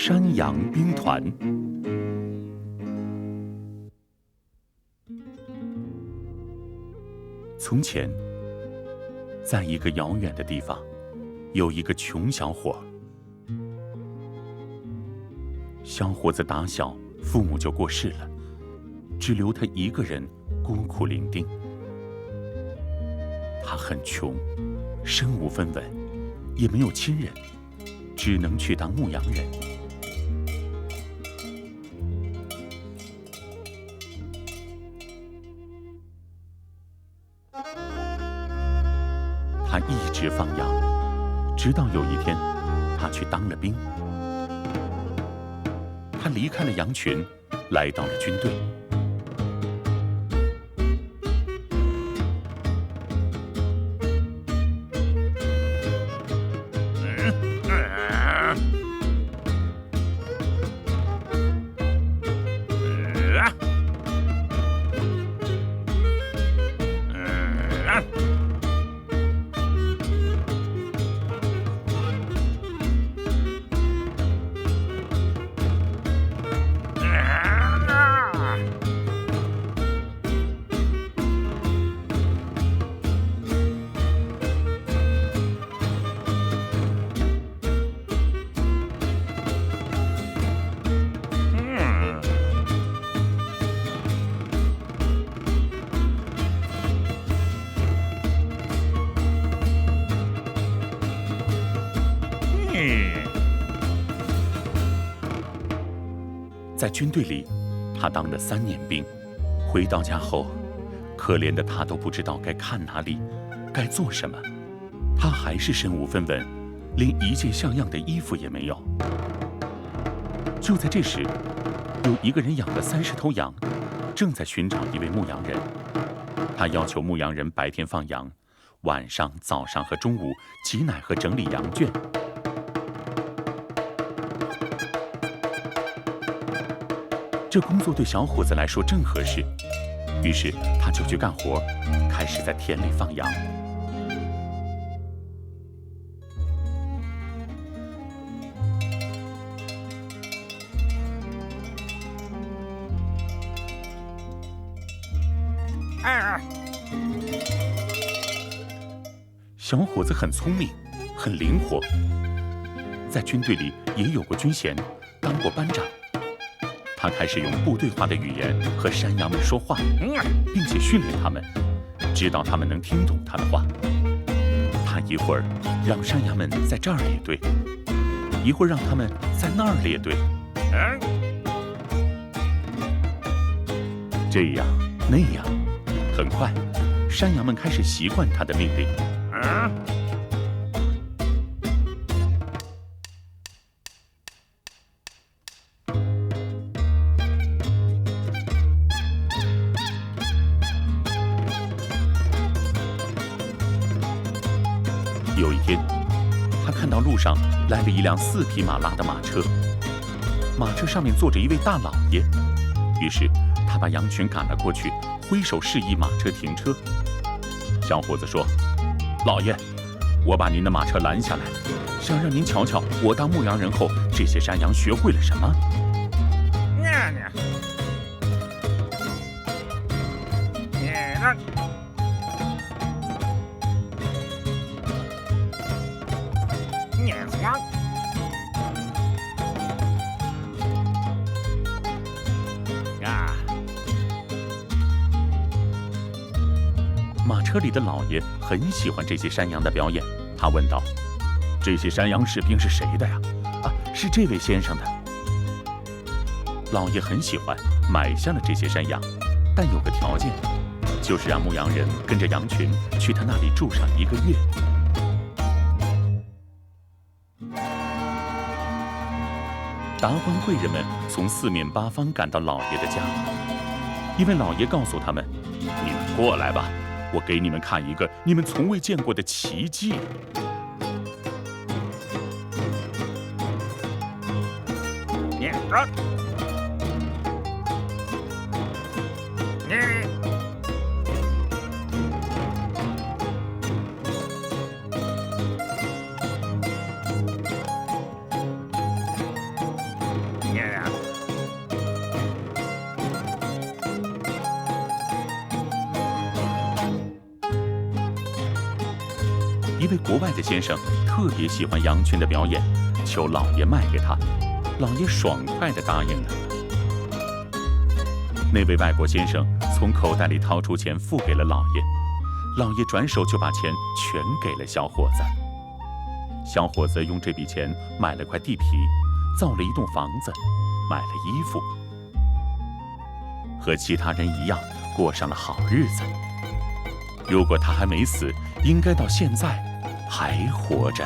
山羊兵团。从前，在一个遥远的地方，有一个穷小伙。小伙子打小父母就过世了，只留他一个人孤苦伶仃。他很穷，身无分文，也没有亲人，只能去当牧羊人。他一直放羊，直到有一天，他去当了兵。他离开了羊群，来到了军队。在军队里，他当了3年兵。回到家后，可怜的他都不知道该看哪里，该做什么。他还是身无分文，连一件像样的衣服也没有。就在这时，有一个人养了30头羊，正在寻找一位牧羊人。他要求牧羊人白天放羊，晚上、早上和中午挤奶和整理羊圈。这工作对小伙子来说正合适，于是他就去干活，开始在田里放羊。小伙子很聪明，很灵活，在军队里也有过军衔，当过班长。他开始用部队话的语言和山羊们说话，并且训练他们，直到他们能听懂他的话。他一会儿让山羊们在这儿列队，一会儿让他们在那儿列队，这样那样。很快，山羊们开始习惯他的命令。有一天，他看到路上来了一辆4匹马拉的马车，马车上面坐着一位大老爷。于是他把羊群赶了过去，挥手示意马车停车。小伙子说：“老爷，我把您的马车拦下来，想让您瞧瞧我当牧羊人后，这些山羊学会了什么。”马车里的老爷很喜欢这些山羊的表演，他问道：“这些山羊士兵是谁的呀？”“啊，是这位先生的。”老爷很喜欢，买下了这些山羊，但有个条件，就是让牧羊人跟着羊群去他那里住上1个月。达官贵人们从4面8方赶到老爷的家，因为老爷告诉他们：“你们过来吧，我给你们看一个你们从未见过的奇迹。”一位国外的先生特别喜欢羊群的表演，求老爷卖给他，老爷爽快地答应了。那位外国先生从口袋里掏出钱付给了老爷，老爷转手就把钱全给了小伙子。小伙子用这笔钱买了块地皮，造了一栋房子，买了衣服，和其他人一样过上了好日子。如果他还没死，应该到现在还活着。